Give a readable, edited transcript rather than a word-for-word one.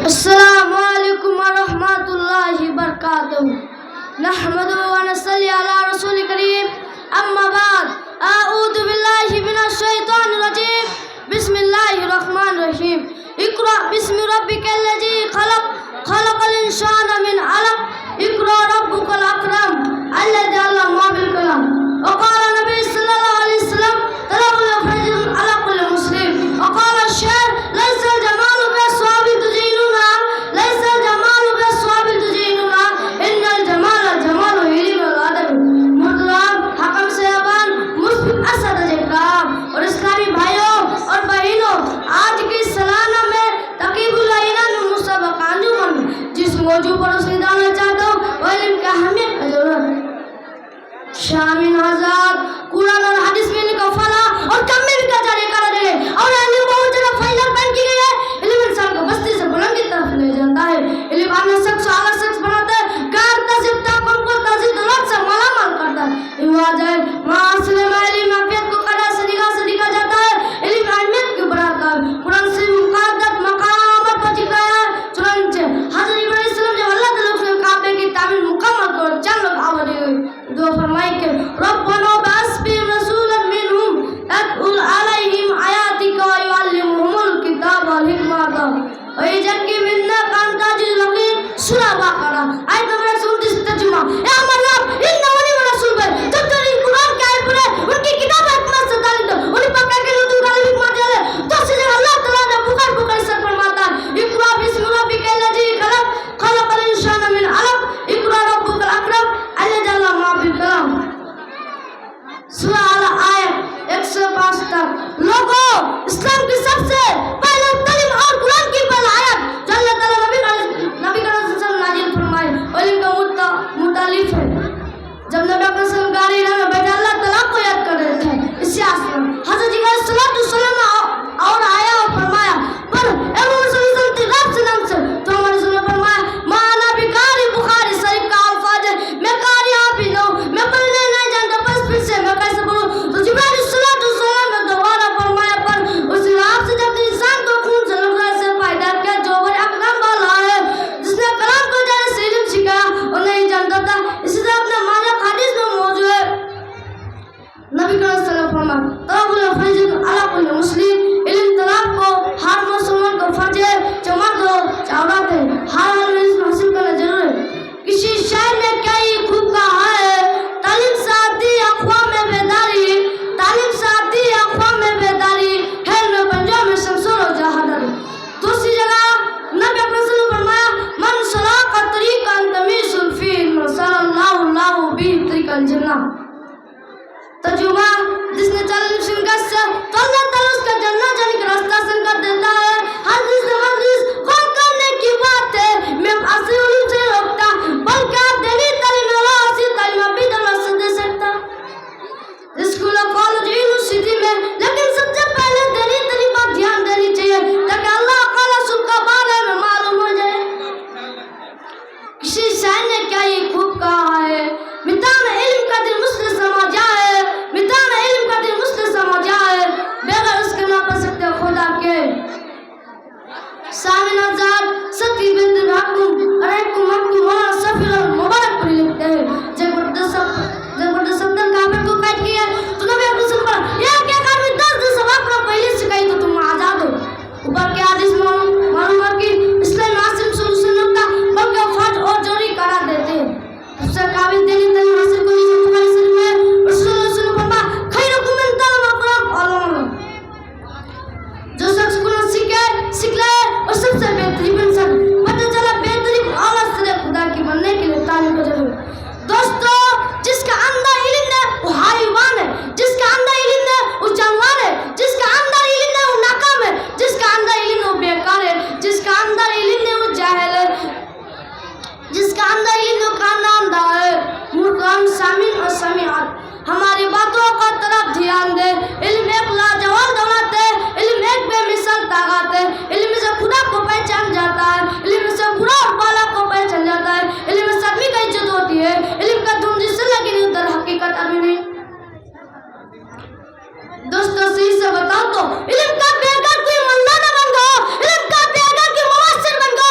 السلام علیکم ورحمۃ اللہ وبرکاتہ نحمدہ ونصلی علی رسول کریم اما بعد اعوذ باللہ من الشیطان الرجیم بسم اللہ الرحمن الرحیم اقرأ بسم ربک الذی خلق خلق الانسان من علق اقرأ ربک الاکرم الذی علم بالقلم وقال نبی صلی اللہ علیہ وسلم طلب الفضل علی کل مسلم وقال الشاعر لیس الجمال بالصواب تزیننا لیس الجمال بالصواب تزیننا ان الجمال جمال علم الادب محترم حکم صاحبان مصطفی اسد اکرام اور اسلامی بھائیوں اور بہنوں، آج کی سالانہ میں تقیب العینان مسابقہ انجمن جس موضوع پر اسے ڈالنا چاہتا ہوں وہ علم کی اہمیت کا ضرورت شامل آزاد قرآن اور حدیث میں لکھا فلاح اور کم میں بھی کا جاری کرا دے اور علم بہت جگہ فائدہ بن کی گئی ہے۔ علم انسان کو بستی سے بلند کی طرف لے جاتا ہے، علم اپنے شخص اعلیٰ شخص بناتا ہے، کار تہذیب تاکم کو تہذیب دولت سے مالا مال کرتا ہے۔ علم عجائب معاصرے میں علم عافیت کو قدر سے دیکھا جاتا ہے، علم اہمیت کو بڑھاتا ہے۔ قرآن سے مقدس مقامات پر جگایا ہے، چنانچہ حضرت ابراہیم علیہ السلام جب اللہ تعالیٰ نے کعبے کی تعمیر مکمل کر چند لوگ آبادی ہوئی، دعا فرمائی کہ ربنا وابعث فیہم رسولا منہم یتلو علیہم آیاتک ویعلمہم الکتاب والحکمۃ ویزکیہم انک انت العزیز الحکیم۔ سورہ بقرہ آیت نمبر 129 ترجمہ۔ اے ہمارے رب، ان نبی و رسول پر جب تک قرآن کی آیت پڑھے، ان کی کتاب حکمت سے تعلیم دو، انہیں پکڑ کے لطف کا حکمت دے، تو اسی جگہ اللہ تعالیٰ نے پکار سے فرماتا ہے اقرأ بسم ربک الذی خلق خلق الانسان من علق اقرأ ربک الاکرم الذی علم بالقلم۔ سورہ آیت 105 تک۔ لوگوں، اسلام کی سب سے پہلے تعلیم اور قرآن کی پہلی آیت جو اللہ تعالیٰ نبی کا رسول نازل فرمائے علم کا متعلق ہے۔ جب نبی اکرم صلی اللہ علیہ وسلم میں بیٹھے اللہ تعالیٰ کو یاد کر رہے تھے، اسی آسمان حضرت جبرائیل علیہ السلام اور آیا اور فرمایا پر اے محمد صلی اللہ علیہ وسلم رب سے نام سے، تو ہمارے رسول نے فرمایا مانا بکاری بخاری شریف کا الفاظ ہے، میں قاری حافظ ہوں، میں پڑھنے نہیں جانتا، بس پھر سے میں کیسے پڑھوں؟ تو جبرائیل علیہ السلام نے دوبارہ فرمایا پر اس رب سے جب انسان کو خون سے لگنے سے فائدہ کیا جو بڑے اقدام والا ہے، جس نے کلام کو جانے سے علم سکھایا اور نہیں جانتا تھا، اسی طرح اپنے مالک حدیث میں موجود ہے۔ نبی کریم صلی اللہ علیہ وسلم فرمایا طلب الفضل علی کل مسلم، علم طلب کو ہر مسلمان کو فرض ہے، چاہے مرد ہو چاہے عورت ہے، ہر حال میں علم حاصل کرنا ضرور ہے۔ کسی شاعر نے کیا ہی خوب کہا ہے، تعلیم سے آتی اقوام میں بیداری، تعلیم سے آتی اقوام میں بیداری، ہے میں پنجاب میں شمسور و جہادر۔ دوسری جگہ نبی اکرم صلی اللہ علیہ وسلم فرمایا من سلک طریقا تمیز فیہ صلی اللہ بہ طریق الجنہ۔ ترجمہ، جس نے چل سنگت سے تو اللہ تعالیٰ اس کا جنت جانے کا راستہ سنگت دیتا ہے۔ حدیث غور کرنے کی بات ہے، میں اصل علم سے روکتا بلکہ آپ دینی تعلیم اور اصل تعلیم ابھی دولت سے دے سکتا۔ اسکول اور کالج یونیورسٹی میں لیکن سب سے پہلے دینی تعلیم پر دھیان دینی چاہیے تاکہ اللہ کا رسول کا بارے میں معلوم ہو جائے۔ کسی شاعر نے کیا یہ خوب کہا ہے، میدان علم کا دل مسلم سما جائے، میدان علم کا دل مسلم سما جائے، بغیر اس کے نہ پا سکتے خدا کے۔ سامن آزاد ستی بنت حکم علیکم حکم مولانا سفیر مبارک پر لکھتے ہیں جب صدر کافر کو قید کیا تو نبی اکرم صلی اللہ علیہ وسلم یہ کیا کار میں 10 دن سب اپنا پہلے سکھائی تو تم آزاد ہو۔ اوپر کے حدیث معلوم ہے کہ اسلام ناصر سلوسن ہوتا بلکہ فرض اور ضروری قرار دیتے ہیں۔ سب سے قابل دینی تعلیم حاصل کرنے سے بخاری شریف میں رسول اللہ صلی اللہ علیہ وسلم فرمایا خیرکم من تعلم القرآن علمہ، جو شخص قرآن سیکھ لے اور سب سے بہترین انسان پتہ چلا بہترین اولاد سے خدا کی بننے کے لیے تعلیم کو ضرور۔ دوستو، جس کا اندر علم ہے وہ حیوان ہے، جس کا اندر علم ہے وہ جانور ہے، جس کا اندر علم ہے وہ ناکام ہے، جس کا اندر علم ہے وہ بیکار ہے، جس کا اندر علم ہے وہ جاہل ہے، جس کا اندر علم ہے وہ کاناندہ ہے۔ محترم سامعین اور سامعات، ہماری باتوں کا طرف دھیان دیں۔ علم ایک لاجواب دولت ہے، علم ایک بے مثال طاقت ہے، علم سے خدا کو پہچان جاتا ہے، علم سے برا اور بالا کو پہچان جاتا ہے، علم سے آدمی کا عزت ہوتی ہے، علم کا دھوم جس سے لگی نہیں در حقیقت ابھی نہیں۔ دوستوں صحیح سے بتاؤ تو علم کا بے گر کوئی مولانا بن گو، علم کا بے گر کوئی مفسر بن گو،